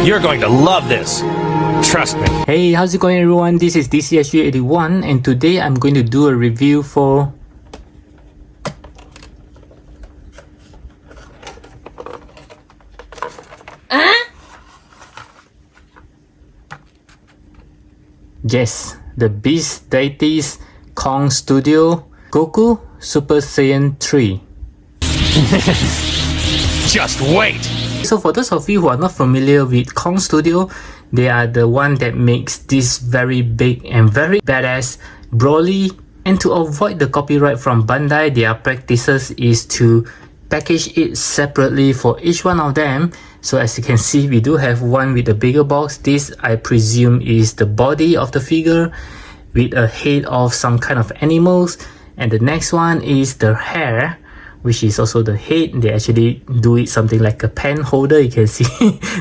You're going to love this. Trust me. Hey, how's it going everyone? This is SSJ3 and today I'm going to do a review for yes, the Beast Deities Kong Studio Goku Super Saiyan 3. Just wait. So for those of you who are not familiar with Kong Studio, they are the one that makes this very big and very badass Broly. And to avoid the copyright from Bandai, their practices is to package it separately for each one of them. So as you can see, we do have one with a bigger box. This I presume is the body of the figure with a head of some kind of animals. And the next one is the hair, which is also the head. They actually do it something like a pen holder. You can see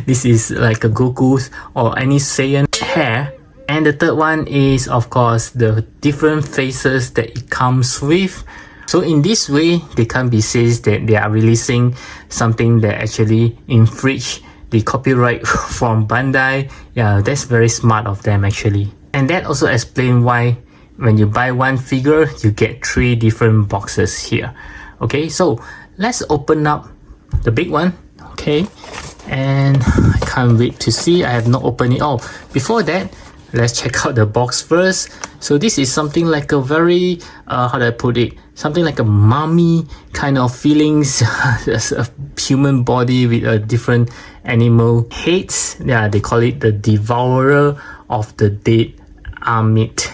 this is like a Goku's or any Saiyan hair. And the third one is of course the different faces that it comes with. So in this way, they can't be said that they are releasing something that actually infringe the copyright from Bandai. Yeah, that's very smart of them actually. And that also explains why when you buy one figure, you get 3 different boxes here. Okay, so let's open up the big one. Okay, and I can't wait to see. I have not opened it all. Before that, let's check out the box first. So this is something like a very how do I put it, something like a mummy kind of feelings. A human body with a different animal heads. Yeah, they call it the devourer of the dead meat.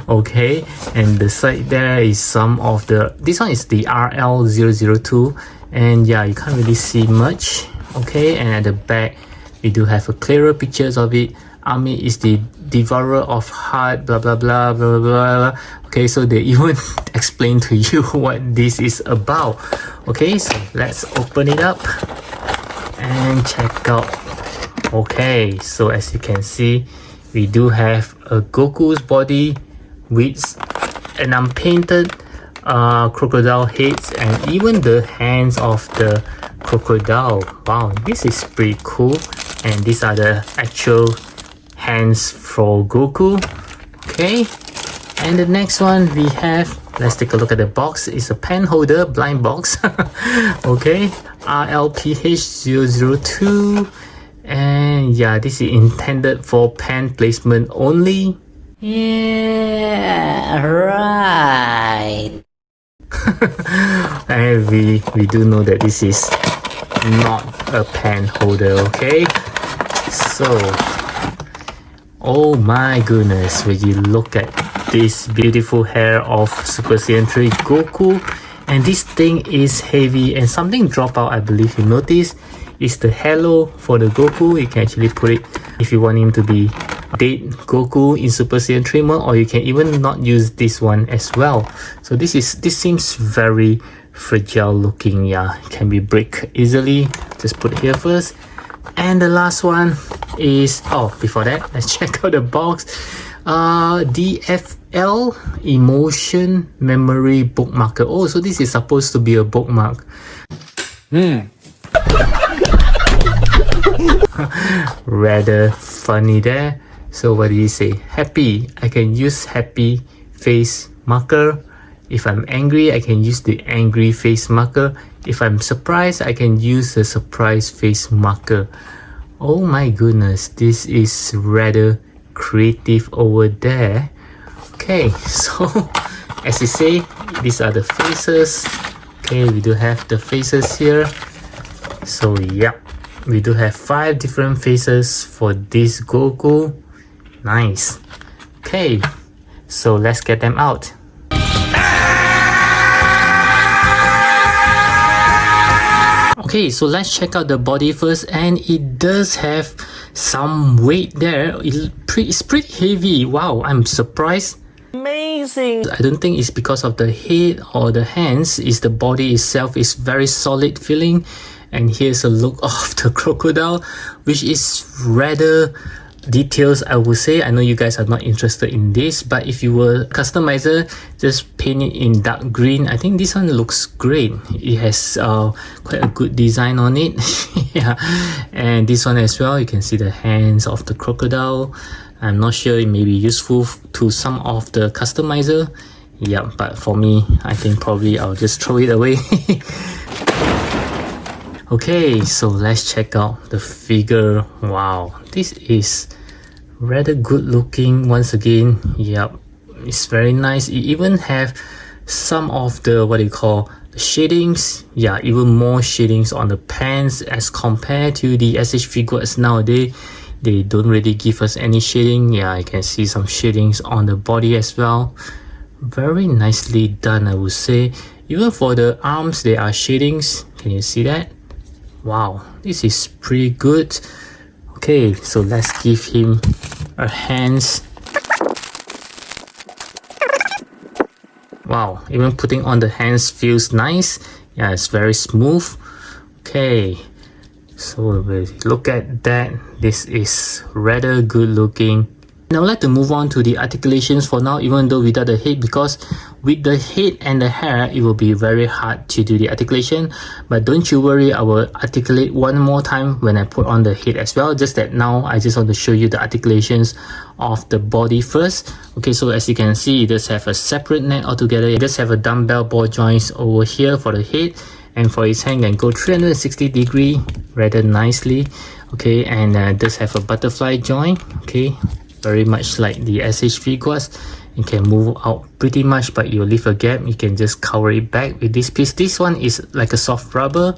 Okay, and the side there is some of the, this one is the RL002, and yeah, you can't really see much. Okay, and at the back we do have a clearer pictures of it. Ami is the devourer of heart, blah blah blah blah blah blah. Okay, so they even explain to you what this is about. Okay, so let's open it up and check out. Okay, so as you can see, we do have a Goku's body with an unpainted crocodile heads and even the hands of the crocodile. Wow, this is pretty cool. And these are the actual hands for Goku. Okay, and the next one we have, let's take a look at the box. It's a pen holder, blind box. Okay, RLPH002. And yeah, this is intended for pen placement only. Yeah, right. And we do know that this is not a pen holder. Okay, so oh my goodness, when you look at this beautiful hair of Super Saiyan 3 Goku, and this thing is heavy and something drop out, I believe you notice, is the halo for the Goku. You can actually put it if you want him to be dead Goku in Super Saiyan 3 mode, or you can even not use this one as well. So this seems very fragile looking. Yeah, it can be break easily. Just put it here first. And the last one is, oh, before that, let's check out the box. DFL Emotion Memory Bookmarker. Oh, so this is supposed to be a bookmark. Rather funny there. So what do you say? Happy, I can use happy face marker. If I'm angry, I can use the angry face marker. If I'm surprised, I can use the surprise face marker. Oh my goodness, this is rather creative over there. Okay, so as you say, these are the faces. Okay, we do have the faces here. So yeah, we do have 5 different faces for this Goku. Nice. Okay, so let's get them out. Okay, so let's check out the body first, and it does have some weight there. It's pretty heavy. Wow, I'm surprised. Amazing. I don't think it's because of the head or the hands. It's the body itself is very solid feeling. And here's a look of the crocodile, which is rather details, I would say. I know you guys are not interested in this, but if you were customizer, just paint it in dark green. I think this one looks great. It has quite a good design on it. Yeah, and this one as well, you can see the hands of the crocodile. I'm not sure, it may be useful to some of the customizer. Yeah, but for me, I think probably I'll just throw it away. Okay, so let's check out the figure. Wow, this is rather good looking once again. Yep, it's very nice. It even have some of the, what do you call, the shadings. Yeah, even more shadings on the pants as compared to the SH Figuarts nowadays. They don't really give us any shading. Yeah, I can see some shadings on the body as well. Very nicely done, I would say. Even for the arms, there are shadings. Can you see that? Wow, this is pretty good. Okay, so let's give him a hands. Wow, even putting on the hands feels nice. Yeah, it's very smooth. Okay, so look at that. This is rather good looking. Now I'd like to move on to the articulations for now, even though without the head, because with the head and the hair, it will be very hard to do the articulation. But don't you worry, I will articulate one more time when I put on the head as well. Just that now I just want to show you the articulations of the body first. Okay, so as you can see, it does have a separate neck altogether. It does have a dumbbell ball joints over here for the head, and for its hand can go 360 degree rather nicely. Okay, and it does have a butterfly joint. Okay, very much like the SH Figuarts. You can move out pretty much, but you leave a gap. You can just cover it back with this piece. This one is like a soft rubber.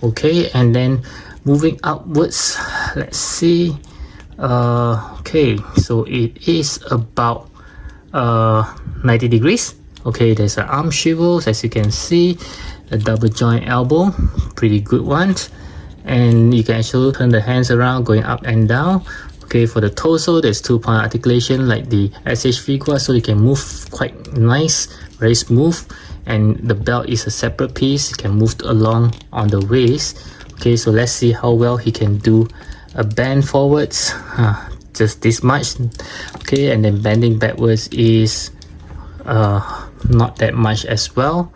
Okay, and then moving upwards, let's see. Okay, so it is about 90 degrees. Okay, there's an arm swivels, as you can see, a double joint elbow, pretty good one. And you can actually turn the hands around, going up and down. Okay, for the torso, there's 2-point articulation like the SH Figuarts, so you can move quite nice, very smooth. And the belt is a separate piece, you can move along on the waist. Okay, so let's see how well he can do a bend forwards, just this much. Okay, and then bending backwards is not that much as well.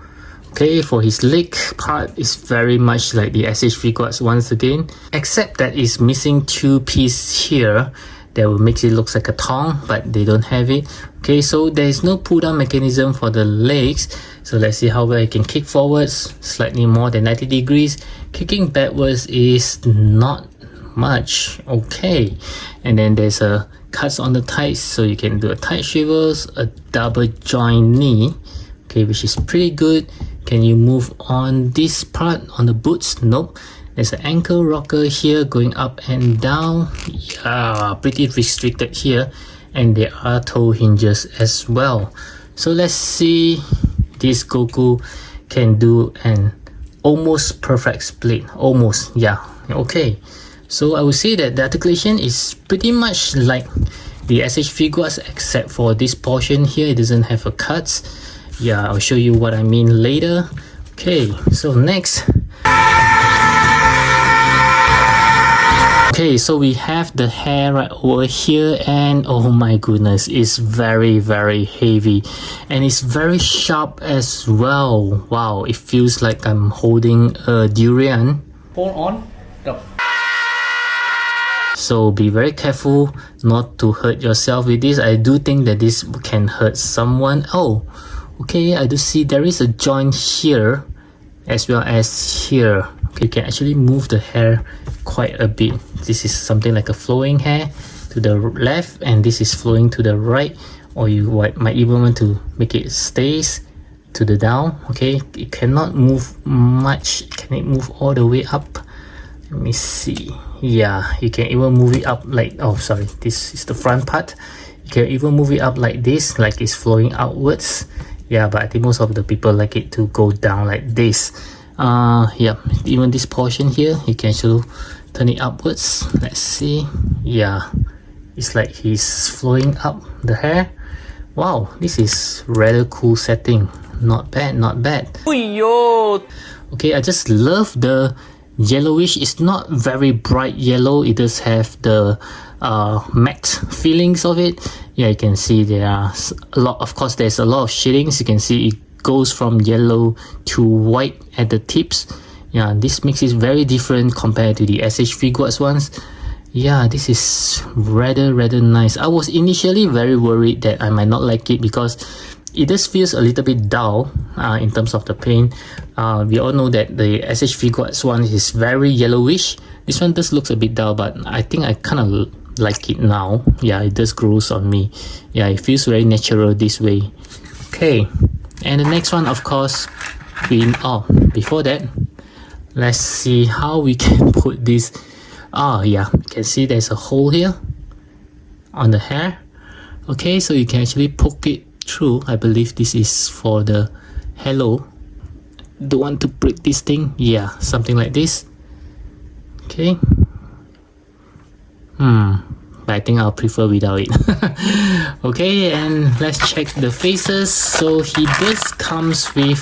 Okay, for his leg part is very much like the SH Figuarts once again, except that it's missing 2 pieces here that will make it look like a tongue, but they don't have it. Okay, so there is no pull down mechanism for the legs. So let's see how well he can kick forwards, slightly more than 90 degrees. Kicking backwards is not much. Okay, and then there's a cuts on the thighs, so you can do a tight swivels, a double joint knee. Okay, which is pretty good. Can you move on this part on the boots? Nope. There's an ankle rocker here going up and down. Yeah, pretty restricted here. And there are toe hinges as well. So let's see, this Goku can do an almost perfect split. Almost, yeah. Okay, so I would say that the articulation is pretty much like the SH Figuarts, except for this portion here, it doesn't have a cut. Yeah, I'll show you what I mean later. Okay, so next. Okay, so we have the hair right over here, and oh my goodness, it's very heavy and it's very sharp as well. Wow, it feels like I'm holding a durian. Hold on. So be very careful not to hurt yourself with this. I do think that this can hurt someone. Oh, okay, I do see there is a joint here as well as here. Okay, you can actually move the hair quite a bit. This is something like a flowing hair to the left, and this is flowing to the right, or you might even want to make it stays to the down. Okay, it cannot move much. Can it move all the way up? Let me see. Yeah, you can even move it up like, oh sorry, this is the front part. You can even move it up like this, like it's flowing outwards. Yeah, but I think most of the people like it to go down like this. Yeah, even this portion here, you can actually turn it upwards. Let's see. Yeah, it's like he's flowing up the hair. Wow, this is rather cool setting. Not bad, not bad. Okay, I just love the yellowish. It's not very bright yellow. It does have the matte feelings of it. Yeah, you can see there are a lot, of course there's a lot of shadings. You can see it goes from yellow to white at the tips. Yeah, this makes it very different compared to the SH Figuarts ones. Yeah, this is rather nice. I was initially very worried that I might not like it because it just feels a little bit dull in terms of the paint. We all know that the SH Figuarts one is very yellowish. This one just looks a bit dull, but I think I kind of like it now. Yeah, it just grows on me. Yeah, it feels very natural this way. Okay, and the next one, of course, before that, let's see how we can put this. Yeah, you can see there's a hole here on the hair. Okay, so you can actually poke it through. I believe this is for the halo. Don't want to break this thing. Yeah, something like this. Okay. But I think I'll prefer without it. Okay, and let's check the faces. So this comes with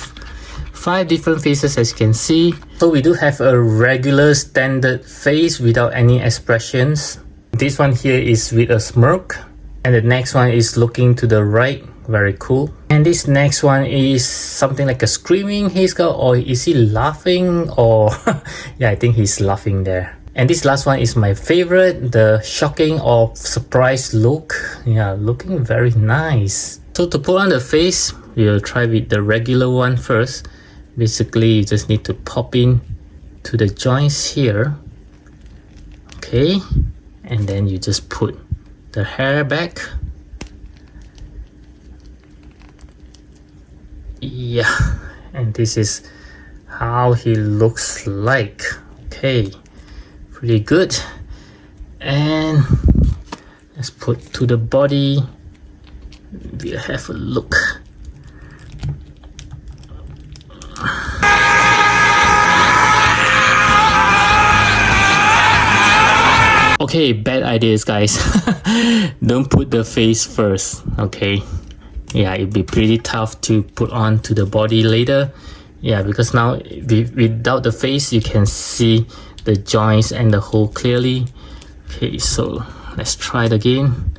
5 different faces, as you can see. So we do have a regular standard face without any expressions. This one here is with a smirk, and the next one is looking to the right. Very cool. And this next one is something like a screaming he's got, or is he laughing? Or yeah, I think he's laughing there. And this last one is my favorite, the shocking or surprised look. Yeah, looking very nice. So to put on the face, we'll try with the regular one first. Basically, you just need to pop in to the joints here. Okay, and then you just put the hair back. Yeah, and this is how he looks like. Okay, pretty good. And let's put to the body. We'll have a look. Okay, bad ideas, guys. Don't put the face first, okay? Yeah, it'd be pretty tough to put on to the body later. Yeah, because now without the face, you can see the joints and the hole clearly. Okay, so let's try it again.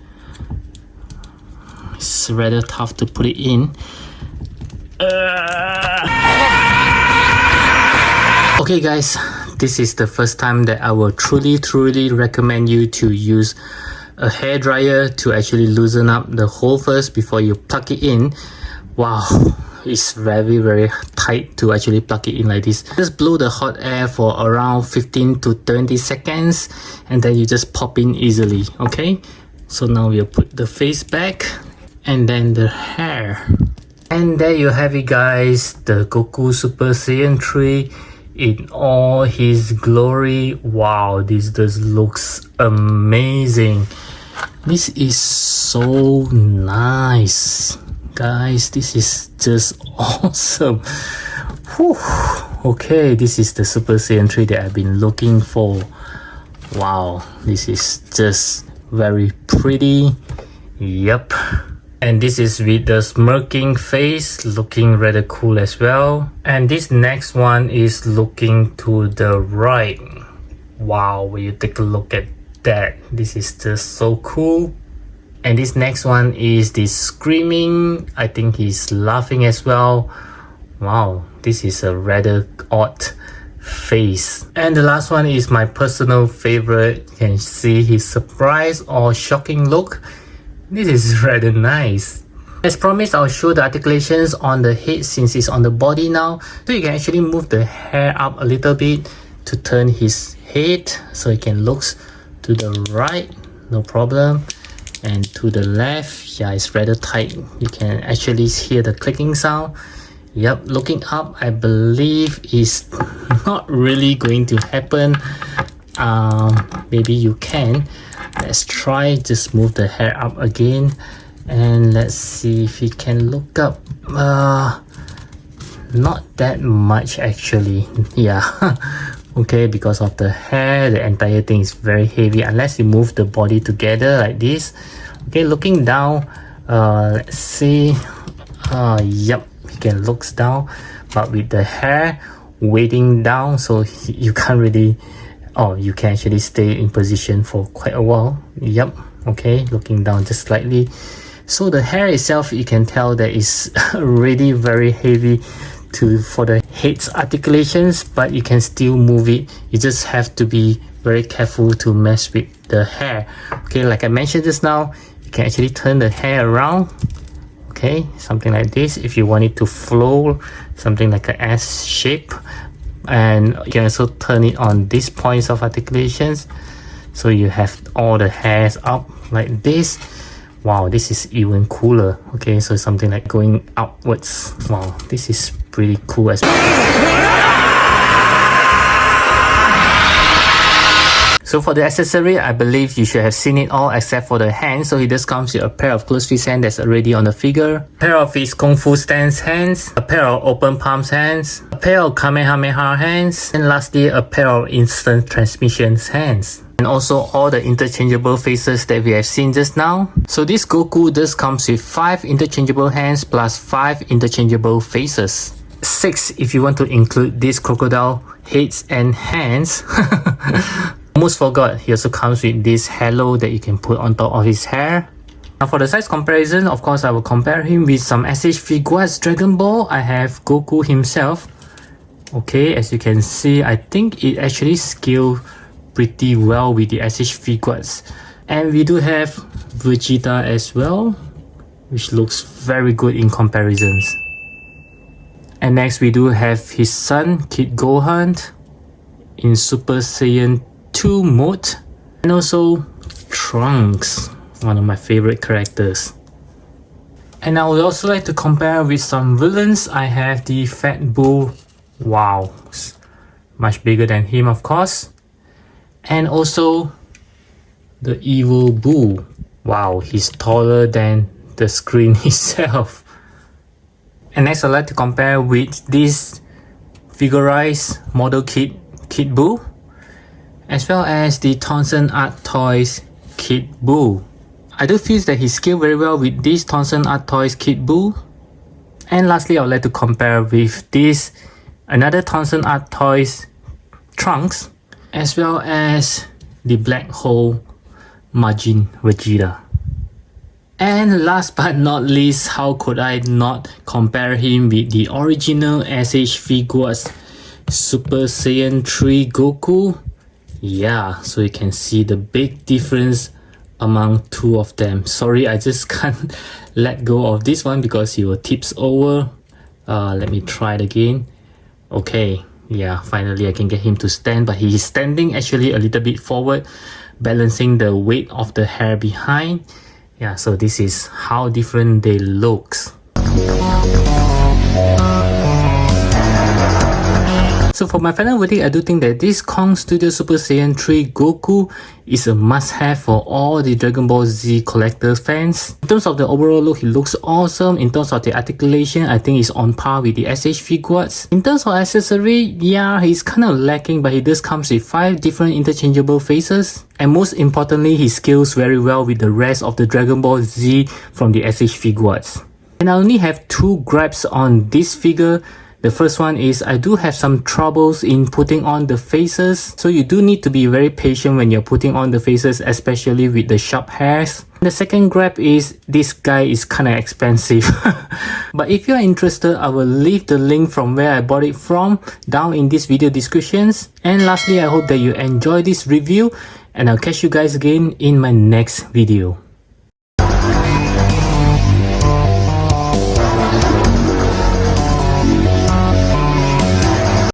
It's rather tough to put it in. Okay guys, this is the first time that I will truly recommend you to use a hairdryer to actually loosen up the hole first before you plug it in. Wow, it's very tight to actually plug it in like this. Just blow the hot air for around 15 to 20 seconds and then you just pop in easily. Okay, so now we'll put the face back and then the hair. And there you have it guys, the Goku Super Saiyan 3 in all his glory. Wow, this just looks amazing. This is so nice guys, this is just awesome. Whew. Okay, this is the Super Saiyan 3 that I've been looking for. Wow, this is just very pretty. Yep. And this is with the smirking face, looking rather cool as well. And this next one is looking to the right. Wow, when you take a look at that, this is just so cool. And this next one is the screaming. I think he's laughing as well. Wow, this is a rather odd face. And the last one is my personal favorite. You can see his surprised or shocking look. This is rather nice. As promised, I'll show the articulations on the head since it's on the body now. So you can actually move the hair up a little bit to turn his head so it can look to the right, no problem. And to the left, yeah, it's rather tight. You can actually hear the clicking sound. Yep, looking up, I believe is not really going to happen. Maybe you can. Let's try, just move the hair up again and let's see if you can look up. Not that much actually. Yeah. Okay, because of the hair, the entire thing is very heavy unless you move the body together like this. Okay, looking down, let's see. Yep, you can look down, but with the hair weighting down, so you can't really Oh, you can actually stay in position for quite a while. Yep. Okay, looking down just slightly. So the hair itself, you can tell that it's already very heavy for the head's articulations, but you can still move it. You just have to be very careful to mess with the hair. Okay, like I mentioned just now, you can actually turn the hair around. Okay, something like this. If you want it to flow, something like an S shape. And you can also turn it on these points of articulations, so you have all the hairs up like this. Wow, this is even cooler. Okay, so something like going outwards. Wow, this is pretty cool as well. So for the accessory, I believe you should have seen it all except for the hand. So it just comes with a pair of closed fist hands that's already on the figure, a pair of his Kung Fu stance hands, a pair of open palms hands, a pair of Kamehameha hands, and lastly a pair of instant transmissions hands. And also all the interchangeable faces that we have seen just now. So this Goku just comes with 5 interchangeable hands plus 5 interchangeable faces. 6 if you want to include these crocodile heads and hands. Almost forgot, he also comes with this halo that you can put on top of his hair. Now for the size comparison, of course I will compare him with some SH Figuarts Dragon Ball. I have Goku himself. Okay, as you can see, I think it actually scaled pretty well with the SH Figuarts. And we do have Vegeta as well, which looks very good in comparisons. And next we do have his son, Kid Gohan, in Super Saiyan 2 mode, and also Trunks, one of my favorite characters. And I would also like to compare with some villains. I have the Fat Bull, wow, much bigger than him of course, and also the Evil Bull, wow, he's taller than the screen itself. And next I'd like to compare with this figurized model kit Kid Buu, as well as the Thomson Art Toys Kid Buu. I do feel that he scaled very well with this Thomson Art Toys Kid Buu. And lastly, I would like to compare with this another Thomson Art Toys Trunks, as well as the Black Hole Majin Vegeta. And last but not least, how could I not compare him with the original SH Figuarts Super Saiyan 3 Goku? Yeah, so you can see the big difference among two of them. Sorry, I just can't let go of this one because he will tips over. Let me try it again. Okay, yeah, finally I can get him to stand, but he is standing actually a little bit forward, balancing the weight of the hair behind. Yeah, so this is how different they look. So for my final verdict, I do think that this Kong Studio Super Saiyan 3 Goku is a must-have for all the Dragon Ball Z collector fans. In terms of the overall look, he looks awesome. In terms of the articulation, I think it's on par with the SH Figuarts. In terms of accessory, yeah, he's kind of lacking, but he does comes with 5 different interchangeable faces. And most importantly, he scales very well with the rest of the Dragon Ball Z from the SH Figuarts. And I only have 2 gripes on this figure. The first one is I do have some troubles in putting on the faces, so you do need to be very patient when you're putting on the faces, especially with the sharp hairs. The second gripe is this guy is kinda expensive. But if you're interested, I will leave the link from where I bought it from down in this video descriptions. And lastly, I hope that you enjoy this review, and I'll catch you guys again in my next video.